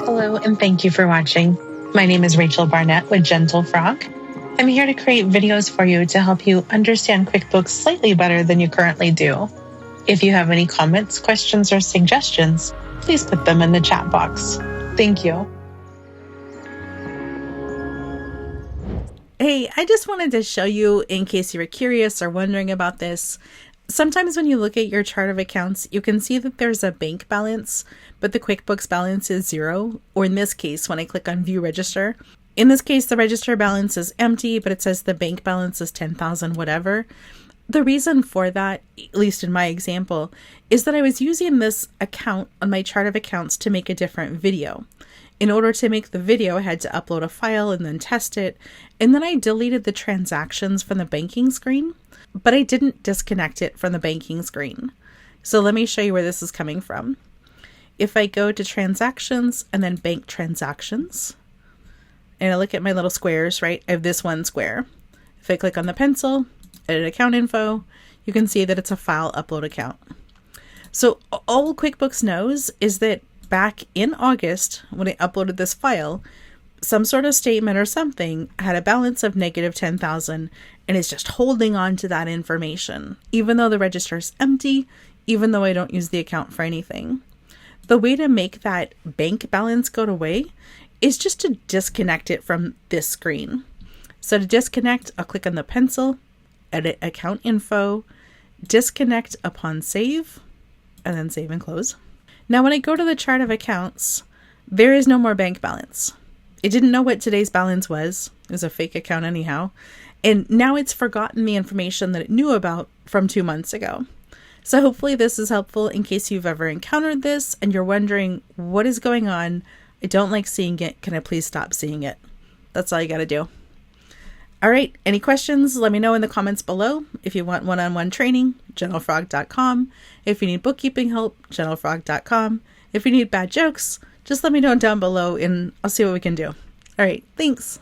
Hello, and thank you for watching. My name is Rachel Barnett with Gentle Frog. I'm here to create videos for you to help you understand QuickBooks slightly better than you currently do. If you have any comments, questions, or suggestions, please put them in the chat box. Thank you. Hey, I just wanted to show you, in case you were curious or wondering about this, sometimes when you look at your chart of accounts, you can see that there's a bank balance, but the QuickBooks balance is 0, or in this case, when I click on View Register. In this case, the register balance is empty, but it says the bank balance is 10,000 whatever. The reason for that, at least in my example, is that I was using this account on my chart of accounts to make a different video. In order to make the video, I had to upload a file and then test it, and then I deleted the transactions from the banking screen, but I didn't disconnect it from the banking screen. So let me show you where this is coming from. If I go to transactions and then bank transactions, and I look at my little squares, right? I have this one square. If I click on the pencil, edit account info, you can see that it's a file upload account. So all QuickBooks knows is that back in August, when I uploaded this file, some sort of statement or something had a balance of negative 10,000 and is just holding on to that information, even though the register is empty, even though I don't use the account for anything. The way to make that bank balance go away is just to disconnect it from this screen. So to disconnect, I'll click on the pencil, edit account info, disconnect upon save, and then save and close. Now, when I go to the chart of accounts, there is no more bank balance. It didn't know what today's balance was. It was a fake account anyhow. And now it's forgotten the information that it knew about from 2 months ago. So hopefully this is helpful in case you've ever encountered this and you're wondering, what is going on? I don't like seeing it. Can I please stop seeing it? That's all you got to do. All right. Any questions? Let me know in the comments below. If you want one-on-one training, gentlefrog.com. If you need bookkeeping help, gentlefrog.com. If you need bad jokes, just let me know down below and I'll see what we can do. All right. Thanks.